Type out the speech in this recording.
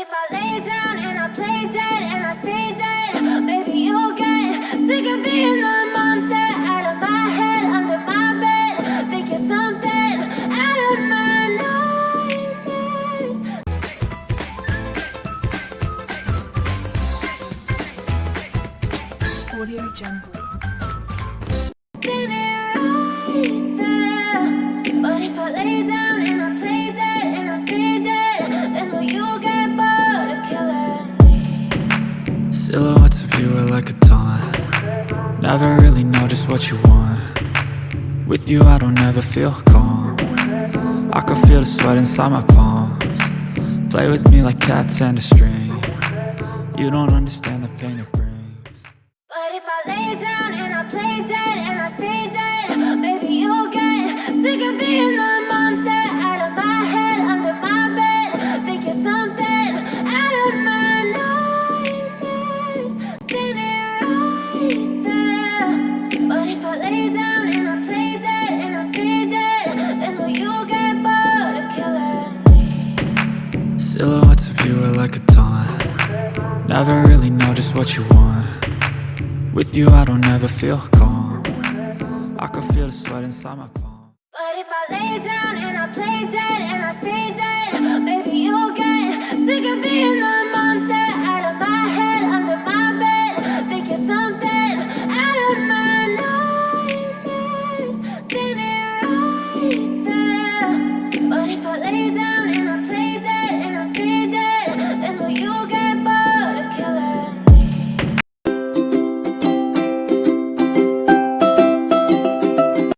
if I lay down and I play dead and I stay dead, maybe you'll get sick of being the monster out of my head, under my bed. Think you're something out of my nightmares. Audio Jungle. Seen it right there. But if I lay down and I play dead and I stay dead, then will you get bored of killing me? Silhouettes of you are like a taunt. Never really know just what you want. With you I don't ever feel calm. I can feel the sweat inside my palms. Play with me like cats and a string. You don't understand the pain it brings. But if I lay down and I play dead and I stay dead, maybe you'll get sick of being the monster out of my head, under my bed. Think you're something out of my nightmares. Seen it right there. But if I lay down and I play dead and I stay dead, then will you get bored of killing me? Silhouettes of you are like a taunt. Never really know just what you want. With you I don't ever feel calm. I can feel the sweat inside my palms.